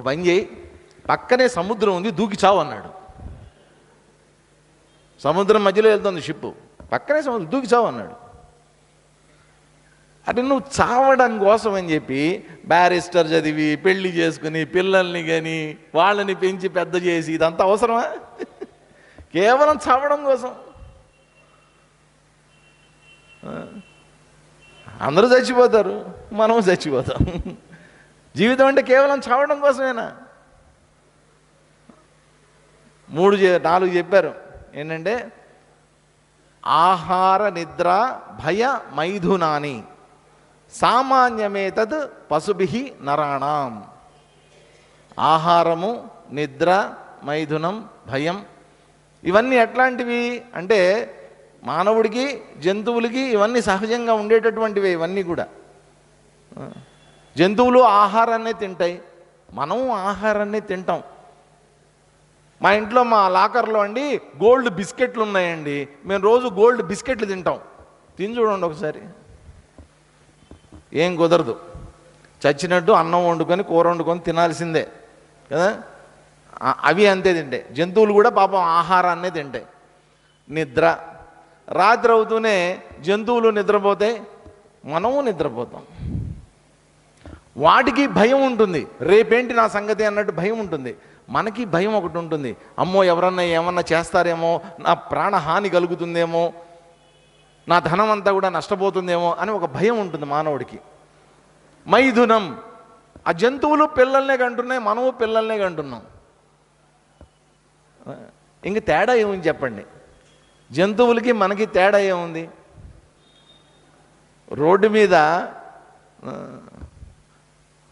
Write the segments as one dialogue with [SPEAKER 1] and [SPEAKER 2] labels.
[SPEAKER 1] పని చేయి, పక్కనే సముద్రం ఉంది, దూకి చావు అన్నాడు. సముద్రం మధ్యలో వెళ్తుంది షిప్పు, పక్కనే సముద్రం, దూకి చావు అన్నాడు. అంటే నువ్వు చావడం కోసం అని చెప్పి బ్యారిస్టర్ చదివి పెళ్లి చేసుకుని పిల్లల్ని కానీ వాళ్ళని పెంచి పెద్ద చేసి ఇదంతా అవసరమా? కేవలం చావడం కోసం. అందరూ చచ్చిపోతారు, మనము చచ్చిపోతాం. జీవితం అంటే కేవలం చావడం కోసమేనా? 4 చెప్పారు ఏంటంటే ఆహార నిద్ర భయ మైథునాని సామాన్యమేతద్ పశుభిః నరాణం. ఆహారము, నిద్ర, మైథునం, భయం ఇవన్నీ ఎట్లాంటివి అంటే మానవుడికి జంతువులకి ఇవన్నీ సహజంగా ఉండేటటువంటివి. ఇవన్నీ కూడా జంతువులు ఆహారాన్నే తింటాయి, మనం ఆహారాన్నే తింటాం. మా ఇంట్లో మా లాకర్లో అండి గోల్డ్ బిస్కెట్లు ఉన్నాయండి, మేము రోజు గోల్డ్ బిస్కెట్లు తింటాం. తిని చూడండి ఒకసారి, ఏం కుదరదు. చచ్చినట్టు అన్నం వండుకొని కూర వండుకొని తినాల్సిందే కదా. అవి అంతే తింటాయి. జంతువులు కూడా పాపం ఆహారాన్నే తింటాయి. నిద్ర, రాత్రి అవుతూనే జంతువులు నిద్రపోతాయి, మనము నిద్రపోతాం. వాటికి భయం ఉంటుంది, రేపేంటి నా సంగతి అన్నట్టు భయం ఉంటుంది. మనకి భయం ఒకటి ఉంటుంది, అమ్మో ఎవరన్నా ఏమన్నా చేస్తారేమో, నా ప్రాణహాని కలుగుతుందేమో, నా ధనం అంతా కూడా నష్టపోతుందేమో అని ఒక భయం ఉంటుంది మానవుడికి. మైథునం, ఆ జంతువులు పిల్లల్నే కంటున్నాయి, మనము పిల్లల్నే కంటున్నాం. ఇంక తేడా ఏముంది చెప్పండి? జంతువులకి మనకి తేడా ఏముంది? రోడ్డు మీద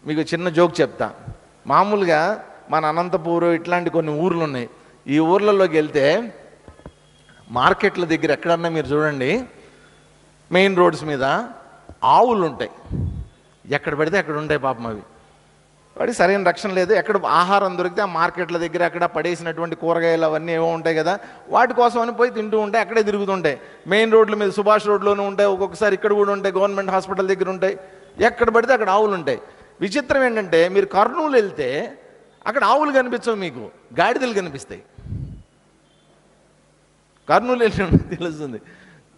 [SPEAKER 1] మీకు చిన్న జోక్ చెప్తా. మామూలుగా మన అనంతపూర్ ఇట్లాంటి కొన్ని ఊర్లు ఉన్నాయి. ఈ ఊర్లలోకి వెళ్తే మార్కెట్ల దగ్గర ఎక్కడన్నా మీరు చూడండి, మెయిన్ రోడ్స్ మీద ఆవులు ఉంటాయి. ఎక్కడ పడితే అక్కడ ఉంటాయి పాపం. అవి వాడికి సరైన రక్షణ లేదు. ఎక్కడ ఆహారం దొరికితే ఆ మార్కెట్ల దగ్గర అక్కడ పడేసినటువంటి కూరగాయలు అవన్నీ ఏవో ఉంటాయి కదా, వాటి కోసం అని పోయి తింటూ ఉంటాయి, అక్కడే తిరుగుతుంటాయి. మెయిన్ రోడ్ల మీద సుభాష్ రోడ్లోనూ ఉంటాయి, ఒక్కొక్కసారి ఇక్కడ కూడా ఉంటాయి, గవర్నమెంట్ హాస్పిటల్ దగ్గర ఉంటాయి. ఎక్కడ పడితే అక్కడ ఆవులు ఉంటాయి. విచిత్రం ఏంటంటే మీరు కర్నూలు వెళ్తే అక్కడ ఆవులు కనిపించవు, మీకు గాడిదలు కనిపిస్తాయి. కర్నూలు వెళ్ళి తెలుస్తుంది.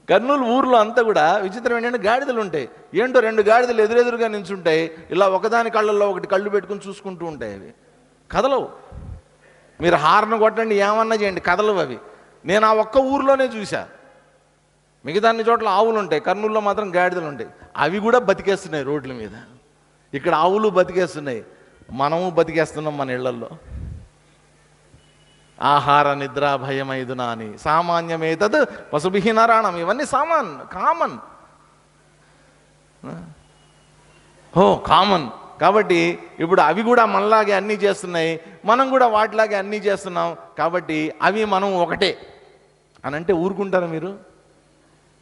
[SPEAKER 1] కర్నూలు ఊర్లో అంతా కూడా విచిత్రం ఏంటంటే గాడిదలు ఉంటాయి. ఏంటో 2 గాడిదలు ఎదురెదురుగా నించుంటాయి, ఇలా ఒకదాని కళ్ళల్లో ఒకటి కళ్ళు పెట్టుకుని చూసుకుంటూ ఉంటాయి. అవి కదలవు. మీరు హార్న్ కొట్టండి, ఏమన్నా చేయండి, కదలవు అవి. నేను ఆ ఒక్క ఊర్లోనే చూసా. మిగతా అన్ని చోట్ల ఆవులు ఉంటాయి, కర్నూలులో మాత్రం గాడిదలు ఉంటాయి. అవి కూడా బతికేస్తున్నాయి రోడ్ల మీద. ఇక్కడ ఆవులు బతికేస్తున్నాయి, మనము బతికేస్తున్నాం మన ఇళ్లల్లో. ఆహార నిద్ర భయమైదునాని సామాన్యమేతద్ పశుభిః నరాణం. ఇవన్నీ కామన్. కామన్. కాబట్టి ఇప్పుడు అవి కూడా మనలాగే అన్నీ చేస్తున్నాయి, మనం కూడా వాటిలాగే అన్నీ చేస్తున్నాం. కాబట్టి అవి మనం ఒకటే అని అంటే ఊరుకుంటారా మీరు?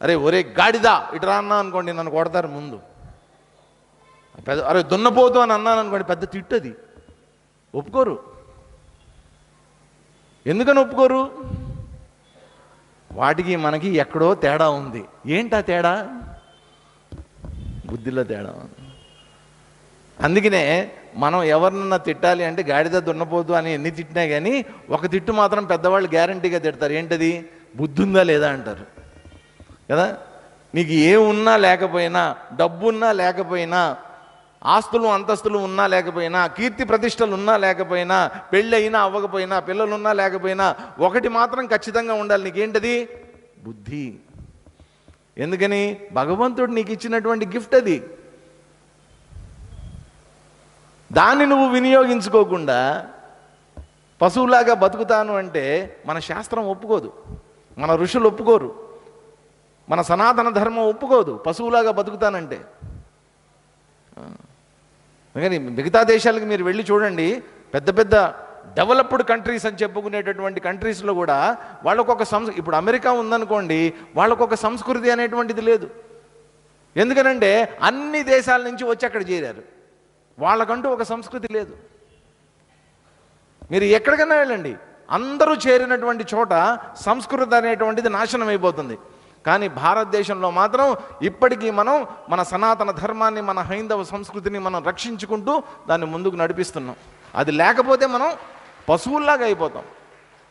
[SPEAKER 1] అరే ఒరే గాడిదా ఇటు రా అన్నా అనుకోండి, నన్ను కొడతారు ముందు. పెద్ద అరే దున్నపోతు అని అన్నాను అనుకోండి, పెద్ద తిట్టది, ఒప్పుకోరు. ఎందుకని ఒప్పుకోరు? వాటికి మనకి ఎక్కడో తేడా ఉంది. ఏంటా తేడా? బుద్ధిలో తేడా ఉంది. అందుకనే మనం ఎవరినన్నా తిట్టాలి అంటే గాడిద దున్నపోతు అని ఎన్ని తిట్టినా కానీ ఒక తిట్టు మాత్రం పెద్దవాళ్ళు గ్యారంటీగా తిడతారు. ఏంటది? బుద్ధి ఉందా లేదా అంటారు కదా. నీకు ఏమున్నా లేకపోయినా, డబ్బున్నా లేకపోయినా, ఆస్తులు అంతస్తులు ఉన్నా లేకపోయినా, కీర్తి ప్రతిష్టలు ఉన్నా లేకపోయినా, పెళ్ళి అయినా అవ్వకపోయినా, పిల్లలున్నా లేకపోయినా, ఒకటి మాత్రం ఖచ్చితంగా ఉండాలి, నీకేంటది? బుద్ధి. ఎందుకని? భగవంతుడు నీకు ఇచ్చినటువంటి గిఫ్ట్ అది. దాన్ని నువ్వు వినియోగించుకోకుండా పశువులాగా బతుకుతాను అంటే మన శాస్త్రం ఒప్పుకోదు, మన ఋషులు ఒప్పుకోరు, మన సనాతన ధర్మం ఒప్పుకోదు పశువులాగా బతుకుతానంటే. కానీ మిగతా దేశాలకు మీరు వెళ్ళి చూడండి, పెద్ద పెద్ద డెవలప్డ్ కంట్రీస్ అని చెప్పుకునేటటువంటి కంట్రీస్లో కూడా వాళ్ళకొక ఇప్పుడు అమెరికా ఉందనుకోండి, వాళ్ళకొక సంస్కృతి అనేటువంటిది లేదు. ఎందుకనంటే అన్ని దేశాల నుంచి వచ్చి అక్కడ చేరారు, వాళ్ళకంటూ ఒక సంస్కృతి లేదు. మీరు ఎక్కడికైనా వెళ్ళండి, అందరూ చేరినటువంటి చోట సంస్కృతి అనేటువంటిది నాశనం అయిపోతుంది. కానీ భారతదేశంలో మాత్రం ఇప్పటికీ మనం మన సనాతన ధర్మాన్ని, మన హైందవ సంస్కృతిని మనం రక్షించుకుంటూ దాన్ని ముందుకు నడిపిస్తున్నాం. అది లేకపోతే మనం పశువుల్లాగా అయిపోతాం.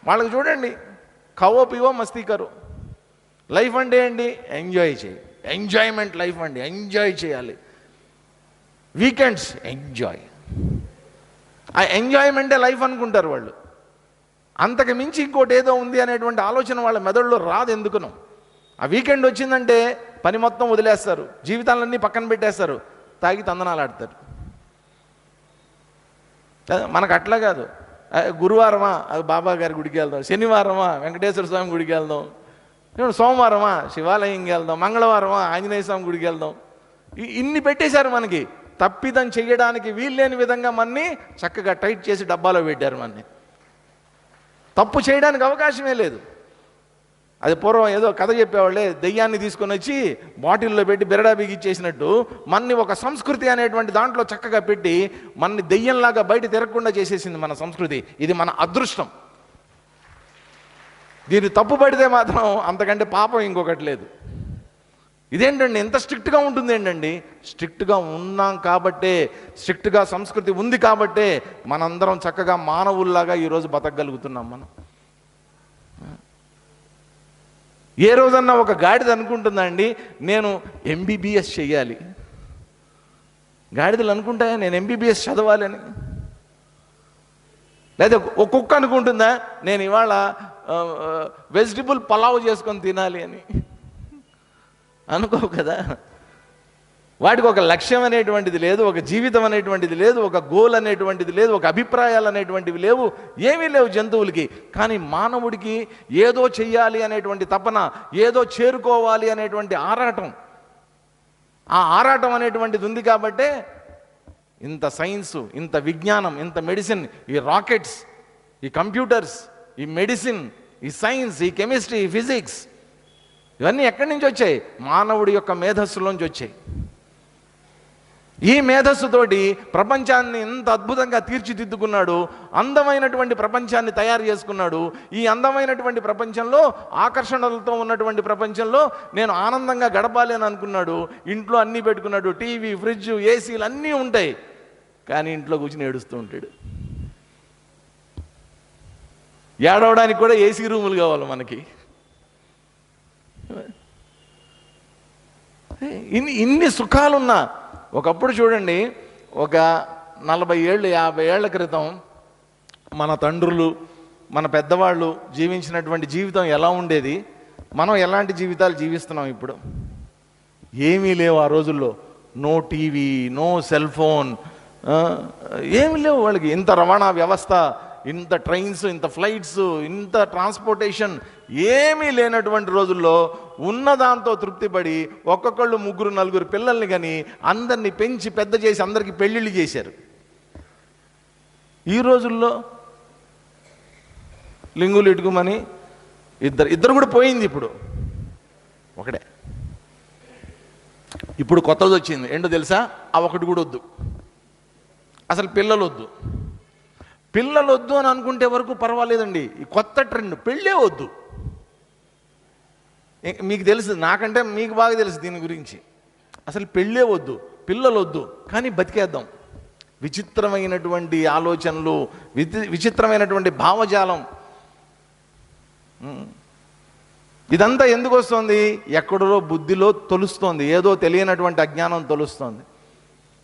[SPEAKER 1] వాళ్ళకి చూడండి, ఖవో పివో మస్తీ కరో. లైఫ్ అంటే ఏంటి? ఎంజాయ్ చేయి. ఎంజాయ్మెంట్ లైఫ్ అండి, ఎంజాయ్ చేయాలి. Weekends enjoy. ఆ ఎంజాయ్మెంటే లైఫ్ అనుకుంటారు వాళ్ళు. అంతకు మించి ఇంకోటి ఏదో ఉంది అనేటువంటి ఆలోచన వాళ్ళ మెదడులో రాదు. ఎందుకునో ఆ వీకెండ్ వచ్చిందంటే పని మొత్తం వదిలేస్తారు, జీవితాలన్నీ పక్కన పెట్టేస్తారు, తాగి తందనాలు ఆడతారు. మనకు అట్లా కాదు. గురువారమా బాబా గారి గుడికి వెళ్దాం, శనివారమా వెంకటేశ్వర స్వామి గుడికి వెళ్దాం, సోమవారమా శివాలయంకి వెళ్దాం, మంగళవారమా ఆంజనేయ స్వామి గుడికి వెళ్దాం. ఇన్ని పెట్టేశారు మనకి. తప్పిదం చెయ్యడానికి వీల్లేని విధంగా మనని చక్కగా టైట్ చేసి డబ్బాలో పెట్టారు. మనని తప్పు చేయడానికి అవకాశమే లేదు. అది పూర్వం ఏదో కథ చెప్పేవాళ్ళే, దెయ్యాన్ని తీసుకొని వచ్చి బాటిల్లో పెట్టి బెరడా బిగిచ్చేసినట్టు మన్ని ఒక సంస్కృతి అనేటువంటి దాంట్లో చక్కగా పెట్టి మన్ని దెయ్యంలాగా బయట తిరగకుండా చేసేసింది మన సంస్కృతి. ఇది మన అదృష్టం. దీన్ని తప్పు పడితే మాత్రం అంతకంటే పాపం ఇంకొకటి లేదు. ఇదేంటండి ఎంత స్ట్రిక్ట్గా ఉంటుంది ఏంటండి? స్ట్రిక్ట్గా ఉన్నాం కాబట్టే, స్ట్రిక్ట్గా సంస్కృతి ఉంది కాబట్టే మనందరం చక్కగా మానవుల్లాగా ఈరోజు బతకగలుగుతున్నాం. మనం ఏ రోజన్నా ఒక గాడిద అనుకుంటుందా అండి నేను ఎంబీబీఎస్ చెయ్యాలి? గాడిదలు అనుకుంటాయా నేను ఎంబీబీఎస్ చదవాలని? లేదా ఒక కుక్క అనుకుంటుందా నేను ఇవాళ వెజిటబుల్ పలావ్ చేసుకొని తినాలి అని? అనుకోవు కదా. వాటికి ఒక లక్ష్యం అనేటువంటిది లేదు, ఒక జీవితం అనేటువంటిది లేదు, ఒక గోల్ అనేటువంటిది లేదు, ఒక అభిప్రాయాలు అనేటువంటివి లేవు, ఏమీ లేవు జంతువులకి. కానీ మానవుడికి ఏదో చెయ్యాలి అనేటువంటి తపన, ఏదో చేరుకోవాలి అనేటువంటి ఆరాటం, ఆ ఆరాటం అనేటువంటిది ఉంది కాబట్టే ఇంత సైన్సు, ఇంత విజ్ఞానం, ఇంత మెడిసిన్, ఈ రాకెట్స్, ఈ కంప్యూటర్స్, ఈ మెడిసిన్, ఈ సైన్స్, ఈ కెమిస్ట్రీ, ఈ ఫిజిక్స్, ఇవన్నీ ఎక్కడి నుంచి వచ్చాయి? మానవుడి యొక్క మేధస్సులోంచి వచ్చాయి. ఈ మేధస్సుతోటి ప్రపంచాన్ని ఎంత అద్భుతంగా తీర్చిదిద్దుకున్నాడు, అందమైనటువంటి ప్రపంచాన్ని తయారు చేసుకున్నాడు. ఈ అందమైనటువంటి ప్రపంచంలో, ఆకర్షణలతో ఉన్నటువంటి ప్రపంచంలో నేను ఆనందంగా గడపాలి అని అనుకున్నాడు. ఇంట్లో అన్నీ పెట్టుకున్నాడు, టీవీ, ఫ్రిడ్జ్, ఏసీలు అన్నీ ఉంటాయి. కానీ ఇంట్లో కూర్చుని ఏడుస్తూ ఉంటాడు. ఏడవడానికి కూడా ఏసీ రూములు కావాలి మనకి. ఇన్ని సుఖాలున్నా ఒకప్పుడు చూడండి, ఒక 40 ఏళ్ళు 50 ఏళ్ల క్రితం మన తండ్రులు, మన పెద్దవాళ్ళు జీవించినటువంటి జీవితం ఎలా ఉండేది, మనం ఎలాంటి జీవితాలు జీవిస్తున్నాం ఇప్పుడు? ఏమీ లేవు ఆ రోజుల్లో. No TV, no cell phone, ఏమీ లేవు వాళ్ళకి. ఇంత రవాణా వ్యవస్థ, ఇంత ట్రైన్స్, ఇంత ఫ్లైట్స్, ఇంత ట్రాన్స్పోర్టేషన్ ఏమీ లేనటువంటి రోజుల్లో ఉన్నదాంతో తృప్తిపడి ఒక్కొక్కళ్ళు 3 4 పిల్లల్ని కానీ అందరినీ పెంచి పెద్ద చేసి అందరికీ పెళ్ళిళ్ళు చేశారు. ఈ రోజుల్లో లింగులు ఇటుకుమని ఇద్దరు కూడా పోయింది. ఇప్పుడు ఒకడే. ఇప్పుడు కొత్తది వచ్చింది ఏంటో తెలుసా? ఆ ఒకటి కూడా వద్దు, అసలు పిల్లలు వద్దు. పిల్లలు వద్దు అని అనుకుంటే వరకు పర్వాలేదండి. ఈ కొత్త ట్రెండ్ పెళ్ళే వద్దు. మీకు తెలుసు, నాకంటే మీకు బాగా తెలుసు దీని గురించి. అసలు పెళ్ళే వద్దు, పిల్లలు వద్దు, కానీ బతికేద్దాం. విచిత్రమైనటువంటి ఆలోచనలు, విచిత్రమైనటువంటి భావజాలం. ఇదంతా ఎందుకు వస్తుంది? ఎక్కడో బుద్ధిలో తొలుస్తోంది, ఏదో తెలియనటువంటి అజ్ఞానం తొలుస్తోంది.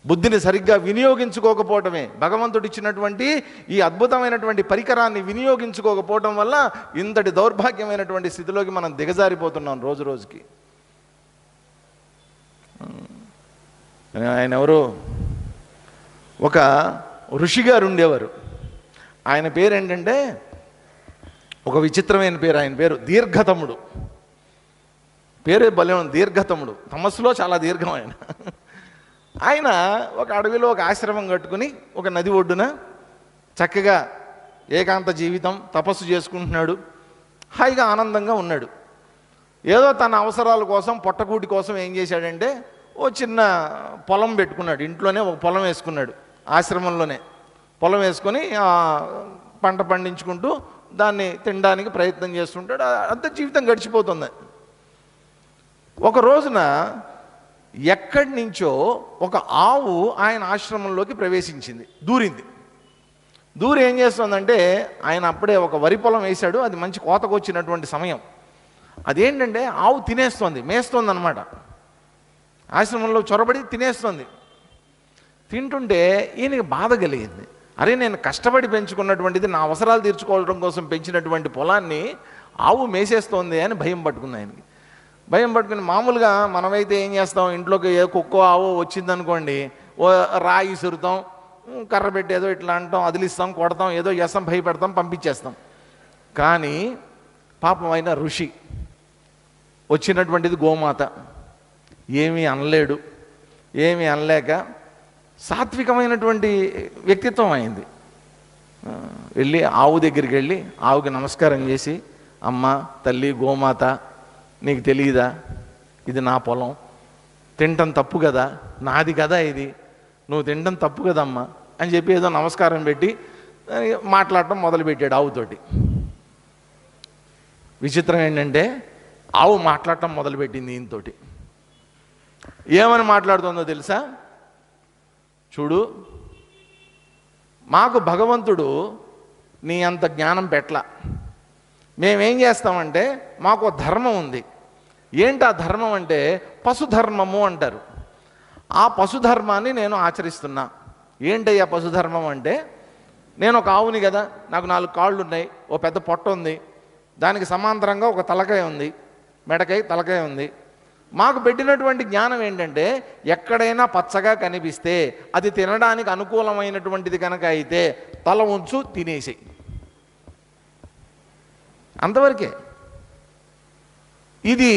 [SPEAKER 1] బుద్ధిని సరిగ్గా వినియోగించుకోకపోవటమే, భగవంతుడు ఇచ్చినటువంటి ఈ అద్భుతమైనటువంటి పరికరాన్ని వినియోగించుకోకపోవటం వల్ల ఇంతటి దౌర్భాగ్యమైనటువంటి స్థితిలోకి మనం దిగజారిపోతున్నాం రోజు రోజుకి. ఆయన ఎవరు? ఒక ఋషి గారు ఉండేవారు. ఆయన పేరు ఏంటంటే, ఒక విచిత్రమైన పేరు. ఆయన పేరు దీర్ఘతముడు. పేరే భలే ఉంది, దీర్ఘతముడు. తమస్సులో చాలా దీర్ఘం ఆయన. ఆయన ఒక అడవిలో ఒక ఆశ్రమం కట్టుకుని ఒక నది ఒడ్డున చక్కగా ఏకాంత జీవితం, తపస్సు చేసుకుంటున్నాడు. హాయిగా ఆనందంగా ఉన్నాడు. ఏదో తన అవసరాల కోసం, పొట్టకూటి కోసం ఏం చేశాడంటే ఓ చిన్న పొలం పెట్టుకున్నాడు. ఇంట్లోనే ఒక పొలం వేసుకున్నాడు. ఆశ్రమంలోనే పొలం వేసుకొని పంట పండించుకుంటూ దాన్ని తినడానికి ప్రయత్నం చేస్తుంటాడు. అంత జీవితం గడిచిపోతుంది. ఒక రోజున ఎక్కడి నుంచో ఒక ఆవు ఆయన ఆశ్రమంలోకి ప్రవేశించింది, దూరింది. దూరి ఏం చేస్తుందంటే, ఆయన అప్పుడే ఒక వరి పొలం వేశాడు, అది మంచి కోతకు వచ్చినటువంటి సమయం. అదేంటంటే ఆవు తినేస్తుంది, మేస్తుంది అనమాట. ఆశ్రమంలో చొరబడి తినేస్తుంది. తింటుంటే ఈయనకి బాధ కలిగింది. అరే, నేను కష్టపడి పెంచుకున్నటువంటిది, నా అవసరాలు తీర్చుకోవడం కోసం పెంచినటువంటి పొలాన్ని ఆవు మేసేస్తోంది అని భయం పట్టుకుంది ఆయనకి. భయం పట్టుకుని, మామూలుగా మనమైతే ఏం చేస్తాం, ఇంట్లోకి ఏ కుక్కో ఆవో వచ్చిందనుకోండి, ఓ రాయి ఇసురుతాం, కర్ర పెట్టి ఏదో ఇట్లా అంటాం, అదిలిస్తాం, కొడతాం, ఏదో చేస్తాం, భయపెడతాం, పంపించేస్తాం. కానీ పాపం అయిన ఋషి, వచ్చినటువంటిది గోమాత, ఏమీ అనలేడు. ఏమీ అనలేక సాత్వికమైనటువంటి వ్యక్తిత్వం అయింది. వెళ్ళి ఆవు దగ్గరికి వెళ్ళి ఆవుకి నమస్కారం చేసి, అమ్మ, తల్లి, గోమాత, నీకు తెలియదా, ఇది నా పొలం, తినటం తప్పు కదా, నాది కదా ఇది, నువ్వు తినటం తప్పు కదమ్మా అని చెప్పి ఏదో నమస్కారం పెట్టి మాట్లాడటం మొదలుపెట్టాడు ఆవుతోటి. విచిత్రం ఏంటంటే, ఆవు మాట్లాడటం మొదలుపెట్టింది ఈయనతోటి. ఏమని మాట్లాడుతుందో తెలుసా? చూడు, మాకు భగవంతుడు నీ అంత జ్ఞానం పెట్ల. మేమేం చేస్తామంటే, మాకు ధర్మం ఉంది. ఏంటి ఆ ధర్మం అంటే పశుధర్మము అంటారు. ఆ పశుధర్మాన్ని నేను ఆచరిస్తున్నా. ఏంటయ్యా పశుధర్మం అంటే, నేను ఒక ఆవుని కదా, నాకు 4 కాళ్ళు ఉన్నాయి, ఓ పెద్ద పొట్ట ఉంది, దానికి సమాంతరంగా ఒక తలకాయ ఉంది, మెడకాయ తలకాయ ఉంది. మాకు పెట్టినటువంటి జ్ఞానం ఏంటంటే, ఎక్కడైనా పచ్చగా కనిపిస్తే అది తినడానికి అనుకూలమైనటువంటిది కనుక అయితే తల ఉంచు, తినేసి, అంతవరకే. ఇది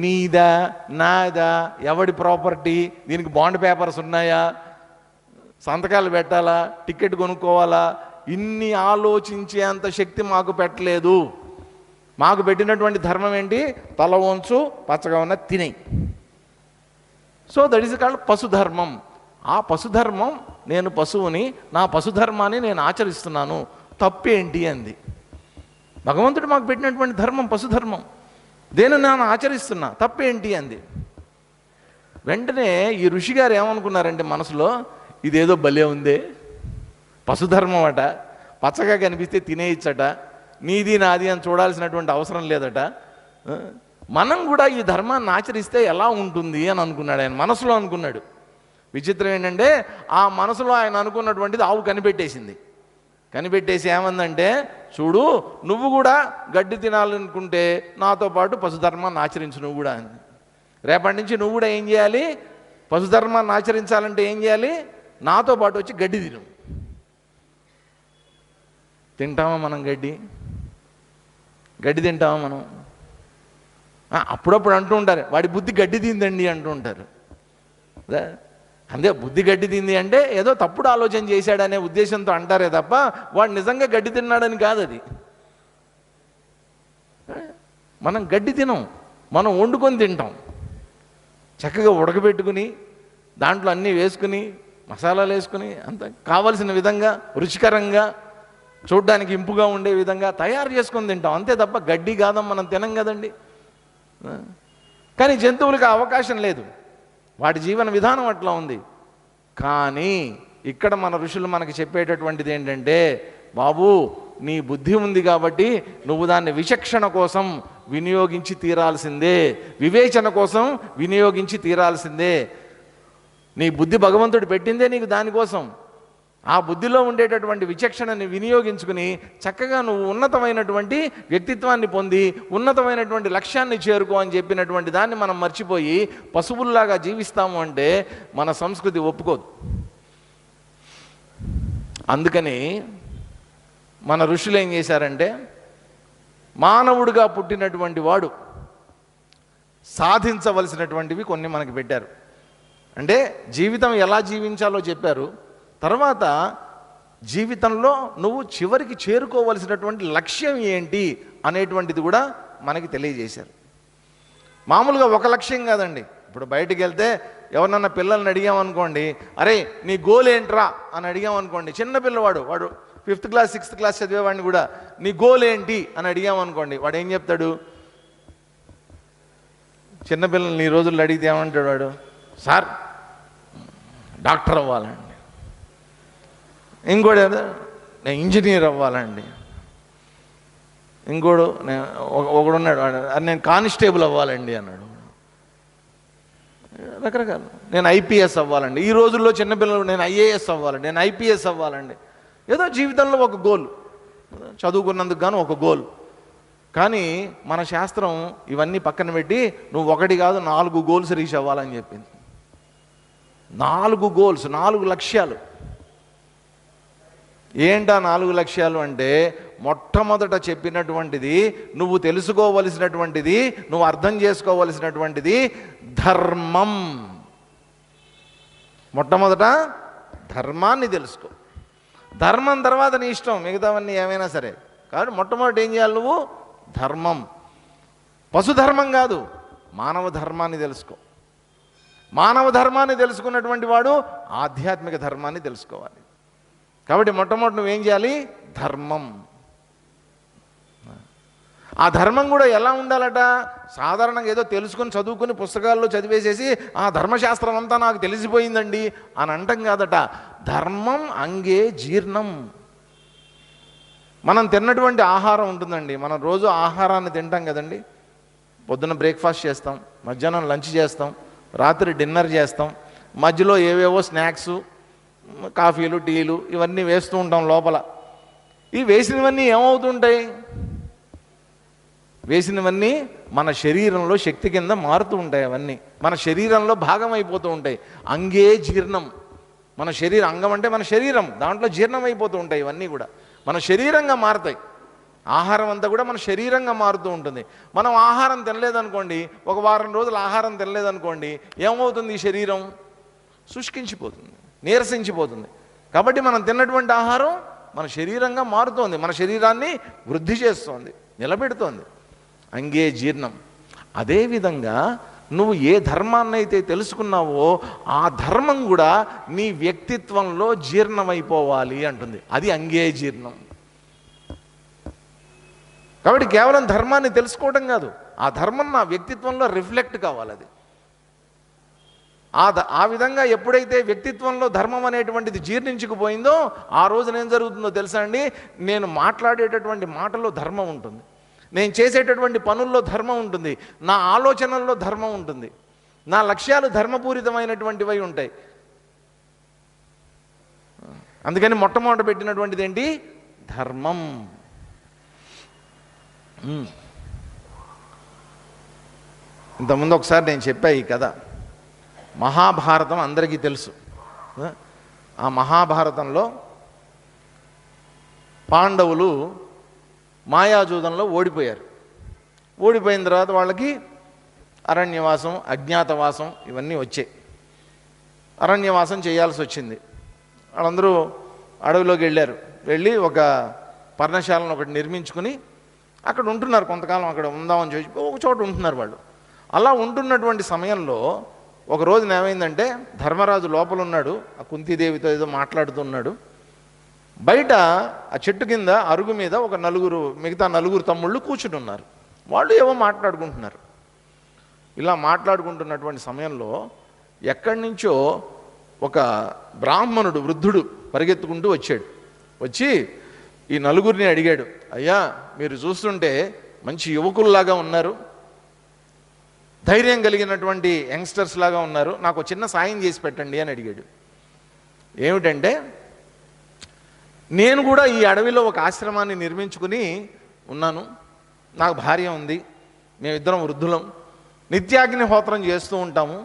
[SPEAKER 1] నీదా, నాదా, ఎవడి ప్రాపర్టీ, దీనికి బాండ్ పేపర్స్ ఉన్నాయా, సంతకాలు పెట్టాలా, టికెట్ కొనుక్కోవాలా, ఇన్ని ఆలోచించేంత శక్తి మాకు పెట్టలేదు. మాకు పెట్టినటువంటి ధర్మం ఏంటి? తల వంచు, పచ్చగా ఉన్న తినేయి. సో దట్ ఈస్ కాల్డ్ పశుధర్మం. ఆ పశుధర్మం, నేను పశువుని, నా పశుధర్మాన్ని నేను ఆచరిస్తున్నాను, తప్పేంటి అంది. భగవంతుడు మాకు పెట్టినటువంటి ధర్మం పశుధర్మం, దేని నేను ఆచరిస్తున్నా, తప్పేంటి అంది. వెంటనే ఈ ఋషి గారు ఏమనుకున్నారంటే మనసులో, ఇదేదో భలే ఉందే, పశుధర్మం అట, పచ్చగా కనిపిస్తే తినేయచ్చట, నీది నాది అని చూడాల్సినటువంటి అవసరం లేదట, మనం కూడా ఈ ధర్మాన్ని ఆచరిస్తే ఎలా ఉంటుంది అని అనుకున్నాడు ఆయన, మనసులో అనుకున్నాడు. విచిత్రం ఏంటంటే, ఆ మనసులో ఆయన అనుకున్నటువంటిది ఆవు కనిపెట్టేసింది. కనిపెట్టేసి ఏమందంటే, చూడు, నువ్వు కూడా గడ్డి తినాలనుకుంటే నాతో పాటు పశుధర్మాన్ని ఆచరించు నువ్వు కూడా అంది. రేపటి నుంచి నువ్వు కూడా ఏం చేయాలి, పశుధర్మాన్ని ఆచరించాలంటే ఏం చేయాలి, నాతో పాటు వచ్చి గడ్డి తిను. తింటామా మనం గడ్డి? గడ్డి తింటామా మనం? అప్పుడప్పుడు అంటూ ఉంటారు, వాడి బుద్ధి గడ్డి తిందండి అంటూ ఉంటారు. అంతే, బుద్ధి గడ్డి తింది అంటే ఏదో తప్పుడు ఆలోచన చేశాడనే ఉద్దేశంతో అంటారే తప్ప వాడు నిజంగా గడ్డి తిన్నాడని కాదు అది. మనం గడ్డి తినం, మనం వండుకొని తింటాం. చక్కగా ఉడకబెట్టుకుని దాంట్లో అన్నీ వేసుకుని, మసాలాలు వేసుకుని, అంత కావలసిన విధంగా రుచికరంగా, చూడ్డానికి ఇంపుగా ఉండే విధంగా తయారు చేసుకొని తింటాం, అంతే తప్ప గడ్డి కాదం మనం తినం కదండి. కానీ జంతువులకు అవకాశం లేదు, వాటి జీవన విధానం అట్లా ఉంది. కానీ ఇక్కడ మన ఋషులు మనకి చెప్పేటటువంటిది ఏంటంటే, బాబు, నీ బుద్ధి ఉంది కాబట్టి నువ్వు దాన్ని విచక్షణ కోసం వినియోగించి తీరాల్సిందే, వివేచన కోసం వినియోగించి తీరాల్సిందే. నీ బుద్ధి భగవంతుడు పెట్టిందే నీకు దానికోసం. ఆ బుద్ధిలో ఉండేటటువంటి విచక్షణని వినియోగించుకుని చక్కగా నువ్వు ఉన్నతమైనటువంటి వ్యక్తిత్వాన్ని పొంది ఉన్నతమైనటువంటి లక్ష్యాన్ని చేరుకో అని చెప్పినటువంటి దాన్ని మనం మర్చిపోయి పశువుల్లాగా జీవిస్తాము అంటే మన సంస్కృతి ఒప్పుకోదు. అందుకని మన ఋషులు ఏం చేశారంటే, మానవుడిగా పుట్టినటువంటి వాడు సాధించవలసినటువంటివి కొన్ని మనకి పెట్టారు. అంటే జీవితం ఎలా జీవించాలో చెప్పారు. తర్వాత జీవితంలో నువ్వు చివరికి చేరుకోవలసినటువంటి లక్ష్యం ఏంటి అనేటువంటిది కూడా మనకి తెలియజేశారు. మామూలుగా ఒక లక్ష్యం కాదండి. ఇప్పుడు బయటికి వెళ్తే ఎవరినన్నా పిల్లల్ని అడిగామనుకోండి, అరే నీ గోల్ ఏంట్రా అని అడిగామనుకోండి, చిన్న పిల్లవాడు, వాడు 5th క్లాస్ 6th క్లాస్ చదివేవాడిని కూడా నీ గోల్ ఏంటి అని అడిగామనుకోండి, వాడు ఏం చెప్తాడు? చిన్నపిల్లల్ని ఈ రోజుల్లో అడిగితే ఏమంటాడు వాడు? సార్, డాక్టర్ అవ్వాలండి. ఇంకోటి నేను ఇంజనీర్ అవ్వాలండి. ఇంకోడు ఒకడున్నాడు, నేను కానిస్టేబుల్ అవ్వాలండి అన్నాడు. రకరకాలు. నేను ఐపీఎస్ అవ్వాలండి. ఈ రోజుల్లో చిన్నపిల్లలు నేను ఐఏఎస్ అవ్వాలండి, నేను ఐపీఎస్ అవ్వాలండి. ఏదో జీవితంలో ఒక గోల్, చదువుకున్నందుకు గాను ఒక గోల్. కానీ మన శాస్త్రం ఇవన్నీ పక్కన పెట్టి నువ్వు 1 కాదు 4 గోల్స్ రీచ్ అవ్వాలని చెప్పింది. 4 గోల్స్, 4 లక్ష్యాలు. ఏంటా 4 లక్ష్యాలు అంటే, మొట్టమొదట చెప్పినటువంటిది, నువ్వు తెలుసుకోవలసినటువంటిది, నువ్వు అర్థం చేసుకోవలసినటువంటిది ధర్మం. మొట్టమొదట ధర్మాన్ని తెలుసుకో. ధర్మం తర్వాత నీ ఇష్టం, మిగతావన్నీ ఏమైనా సరే. కాబట్టి మొట్టమొదటి ఏం చేయాలి నువ్వు? ధర్మం. పశుధర్మం కాదు, మానవ ధర్మాన్ని తెలుసుకో. మానవ ధర్మాన్ని తెలుసుకున్నటువంటి వాడు ఆధ్యాత్మిక ధర్మాన్ని తెలుసుకోవాలి. కాబట్టి మొట్టమొదటి నువ్వేం చేయాలి? ధర్మం. ఆ ధర్మం కూడా ఎలా ఉండాలట? సాధారణంగా ఏదో తెలుసుకుని చదువుకుని పుస్తకాల్లో చదివేసేసి ఆ ధర్మశాస్త్రం అంతా నాకు తెలిసిపోయిందండి అని అంటాం కాదట. ధర్మం అంగే జీర్ణం. మనం తిన్నటువంటి ఆహారం ఉంటుందండి. మనం రోజు ఆహారాన్ని తింటాం కదండి. పొద్దున్న బ్రేక్ఫాస్ట్ చేస్తాం, మధ్యాహ్నం లంచ్ చేస్తాం, రాత్రి డిన్నర్ చేస్తాం, మధ్యలో ఏవేవో స్నాక్స్, కాఫీలు, టీలు ఇవన్నీ వేస్తూ ఉంటాం లోపల. ఈ వేసినవన్నీ ఏమవుతుంటాయి? వేసినవన్నీ మన శరీరంలో శక్తి కింద మారుతూ ఉంటాయి. అవన్నీ మన శరీరంలో భాగం అయిపోతూ ఉంటాయి. అంగే జీర్ణం. మన శరీరం, అంగం అంటే మన శరీరం, దాంట్లో జీర్ణం అయిపోతూ ఉంటాయి. ఇవన్నీ కూడా మన శరీరంగా మారుతాయి. ఆహారం అంతా కూడా మన శరీరంగా మారుతూ ఉంటుంది. మనం ఆహారం తినలేదనుకోండి, ఒక వారం రోజులు ఆహారం తినలేదనుకోండి, ఏమవుతుంది? ఈ శరీరం శుష్కించిపోతుంది, నీరసించిపోతుంది. కాబట్టి మనం తిన్నటువంటి ఆహారం మన శరీరంగా మారుతోంది, మన శరీరాన్ని వృద్ధి చేస్తోంది, నిలబెడుతోంది. అంగే జీర్ణం. అదేవిధంగా నువ్వు ఏ ధర్మాన్ని అయితే తెలుసుకున్నావో ఆ ధర్మం కూడా నీ వ్యక్తిత్వంలో జీర్ణమైపోవాలి అంటుంది. అది అంగే జీర్ణం. కాబట్టి కేవలం ధర్మాన్ని తెలుసుకోవడం కాదు, ఆ ధర్మం నా వ్యక్తిత్వంలో రిఫ్లెక్ట్ కావాలి. అది ఆ విధంగా ఎప్పుడైతే వ్యక్తిత్వంలో ధర్మం అనేటువంటిది జీర్ణించుకుపోయిందో ఆ రోజున ఏం జరుగుతుందో తెలుసా అండి? నేను మాట్లాడేటటువంటి మాటలో ధర్మం ఉంటుంది, నేను చేసేటటువంటి పనుల్లో ధర్మం ఉంటుంది, నా ఆలోచనల్లో ధర్మం ఉంటుంది, నా లక్ష్యాలు ధర్మపూరితమైనటువంటివై ఉంటాయి. అందుకని మొట్టమొదట పెట్టినటువంటిది ఏంటి? ధర్మం. ఇంతకుముందు ఒకసారి నేను చెప్పా ఈ కథ. మహాభారతం అందరికీ తెలుసు. ఆ మహాభారతంలో పాండవులు మాయాజూదంలో ఓడిపోయారు. ఓడిపోయిన తర్వాత వాళ్ళకి అరణ్యవాసం, అజ్ఞాతవాసం ఇవన్నీ వచ్చాయి. అరణ్యవాసం చేయాల్సి వచ్చింది. వాళ్ళందరూ అడవిలోకి వెళ్ళి ఒక పర్ణశాలను ఒకటి నిర్మించుకుని అక్కడ ఉంటున్నారు. కొంతకాలం అక్కడ ఉందామని చూసి ఒక చోట ఉంటున్నారు వాళ్ళు. అలా ఉంటున్నటువంటి సమయంలో ఒక రోజున ఏమైందంటే, ధర్మరాజు లోపల ఉన్నాడు, ఆ కుంతీదేవితో ఏదో మాట్లాడుతున్నాడు. బయట ఆ చెట్టు కింద అరుగు మీద ఒక మిగతా నలుగురు తమ్ముళ్ళు కూర్చుని ఉన్నారు. వాళ్ళు ఏవో మాట్లాడుకుంటున్నారు. ఇలా మాట్లాడుకుంటున్నటువంటి సమయంలో ఎక్కడి నుంచో ఒక బ్రాహ్మణుడు, వృద్ధుడు పరిగెత్తుకుంటూ వచ్చాడు. వచ్చి ఈ నలుగురిని అడిగాడు, అయ్యా మీరు చూస్తుంటే మంచి యువకుల్లాగా ఉన్నారు, ధైర్యం కలిగినటువంటి యంగ్స్టర్స్ లాగా ఉన్నారు, నాకు చిన్న సాయం చేసి పెట్టండి అని అడిగాడు. ఏమిటంటే, నేను కూడా ఈ అడవిలో ఒక ఆశ్రమాన్ని నిర్మించుకుని ఉన్నాను, నాకు భార్య ఉంది, మేమిద్దరం వృద్ధులం, నిత్యాగ్నిహోత్రం చేస్తూ ఉంటాము.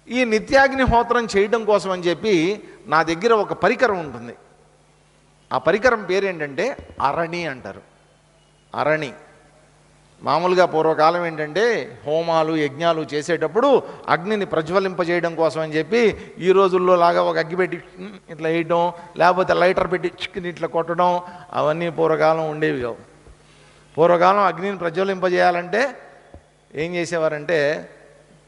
[SPEAKER 1] ఈ నిత్యాగ్నిహోత్రం చేయడం కోసం అని చెప్పి నా దగ్గర ఒక పరికరం ఉంటుంది. ఆ పరికరం పేరేంటంటే అరణి అంటారు. అరణి. మామూలుగా పూర్వకాలం ఏంటంటే హోమాలు, యజ్ఞాలు చేసేటప్పుడు అగ్నిని ప్రజ్వలింపజేయడం కోసం అని చెప్పి ఈ రోజుల్లో లాగా ఒక అగ్గి పెట్టి ఇట్లా వేయడం, లేకపోతే లైటర్ పెట్టి చిక్కుని ఇట్లా కొట్టడం, అవన్నీ పూర్వకాలం ఉండేవి కావు. పూర్వకాలం అగ్నిని ప్రజ్వలింపజేయాలంటే ఏం చేసేవారంటే,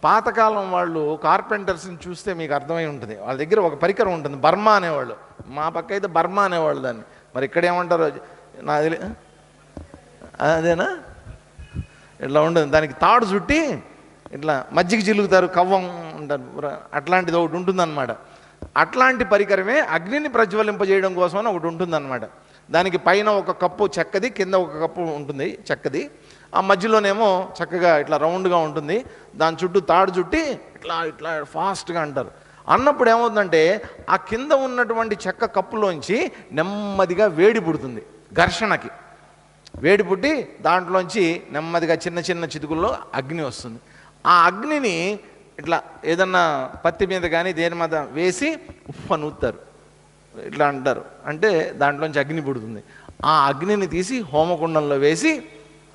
[SPEAKER 1] పాతకాలం వాళ్ళు కార్పెంటర్స్ని చూస్తే మీకు అర్థమై ఉంటుంది, వాళ్ళ దగ్గర ఒక పరికరం ఉంటుంది, బర్మా అనేవాళ్ళు. మా పక్క అయితే బర్మా అనేవాళ్ళు దాన్ని. మరి ఇక్కడ ఏమంటారు నాది అదేనా, ఇట్లా ఉంటుంది. దానికి తాడు చుట్టి ఇట్లా మజ్జిగ చిలుగుతారు, కవ్వం ఉంటారు, అట్లాంటిది ఒకటి ఉంటుందన్నమాట. అట్లాంటి పరికరమే అగ్నిని ప్రజ్వలింపజేయడం కోసం అని ఒకటి ఉంటుందన్నమాట. దానికి పైన ఒక కప్పు చెక్కది, కింద ఒక కప్పు ఉంటుంది చెక్కది, ఆ మధ్యలోనేమో చక్కగా ఇట్లా రౌండ్గా ఉంటుంది, దాని చుట్టూ తాడు చుట్టి ఇట్లా ఇట్లా ఫాస్ట్గా అంటారు. అన్నప్పుడు ఏమవుతుందంటే ఆ కింద ఉన్నటువంటి చెక్క కప్పులోంచి నెమ్మదిగా వేడి పుడుతుంది, ఘర్షణకి వేడి పుట్టి దాంట్లోంచి నెమ్మదిగా చిన్న చిన్న చితుకుల్లో అగ్ని వస్తుంది. ఆ అగ్నిని ఇట్లా ఏదన్నా పత్తి మీద కానీ దేని మీద వేసి ఉప్పు నూతారు, ఇట్లా అంటారు, అంటే దాంట్లోంచి అగ్ని పుడుతుంది. ఆ అగ్నిని తీసి హోమకుండంలో వేసి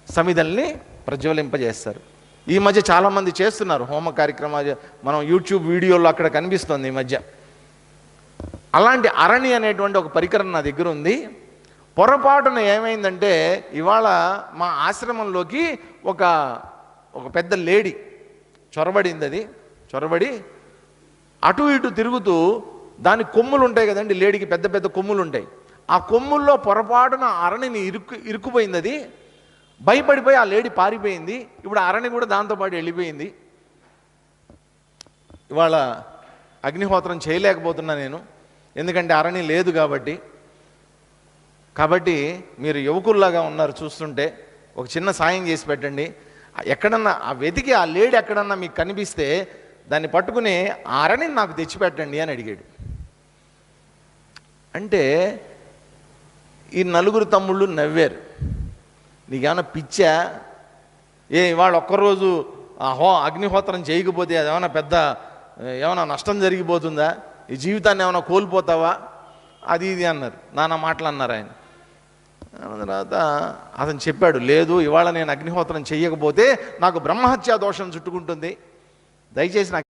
[SPEAKER 1] సమిధల్ని ప్రజ్వలింపజేస్తారు. ఈ మధ్య చాలామంది చేస్తున్నారు హోమ కార్యక్రమాలు, మనం యూట్యూబ్ వీడియోలో అక్కడ కనిపిస్తుంది ఈ మధ్య. అలాంటి అరణి అనేటువంటి ఒక పరికరం నా దగ్గర ఉంది. పొరపాటున ఏమైందంటే ఇవాళ మా ఆశ్రమంలోకి ఒక పెద్ద లేడీ చొరబడింది. అది చొరబడి అటు ఇటు తిరుగుతూ, దాని కొమ్ములు ఉంటాయి కదండి, లేడీకి పెద్ద పెద్ద కొమ్ములు ఉంటాయి, ఆ కొమ్ముల్లో పొరపాటున అరణిని ఇరుక్కుపోయింది. అది భయపడిపోయి ఆ లేడీ పారిపోయింది. ఇప్పుడు అరణి కూడా దాంతోపాటు వెళ్ళిపోయింది. ఇవాళ అగ్నిహోత్రం చేయలేకపోతున్నా నేను, ఎందుకంటే అరణి లేదు కాబట్టి మీరు యువకుల్లాగా ఉన్నారు చూస్తుంటే, ఒక చిన్న సాయం చేసి పెట్టండి. ఎక్కడన్నా ఆ వెతికి ఆ లేడీ ఎక్కడన్నా మీకు కనిపిస్తే దాన్ని పట్టుకుని ఆ అరణిని నాకు తెచ్చిపెట్టండి అని అడిగాడు. అంటే ఈ నలుగురు తమ్ముళ్ళు నవ్వారు. నీకేమైనా పిచ్చా, ఇవాళ ఒక్కరోజు అగ్నిహోత్రం చేయకపోతే అదేమన్నా పెద్ద ఏమైనా నష్టం జరిగిపోతుందా, ఈ జీవితాన్ని ఏమైనా కోల్పోతావా, అది ఇది అన్నారు, నానా మాటలు అన్నారు ఆయన. అన్న తర్వాత అతను చెప్పాడు, లేదు ఇవాళ నేను అగ్నిహోత్రం చెయ్యకపోతే నాకు బ్రహ్మహత్యా దోషం చుట్టుకుంటుంది, దయచేసి నాకు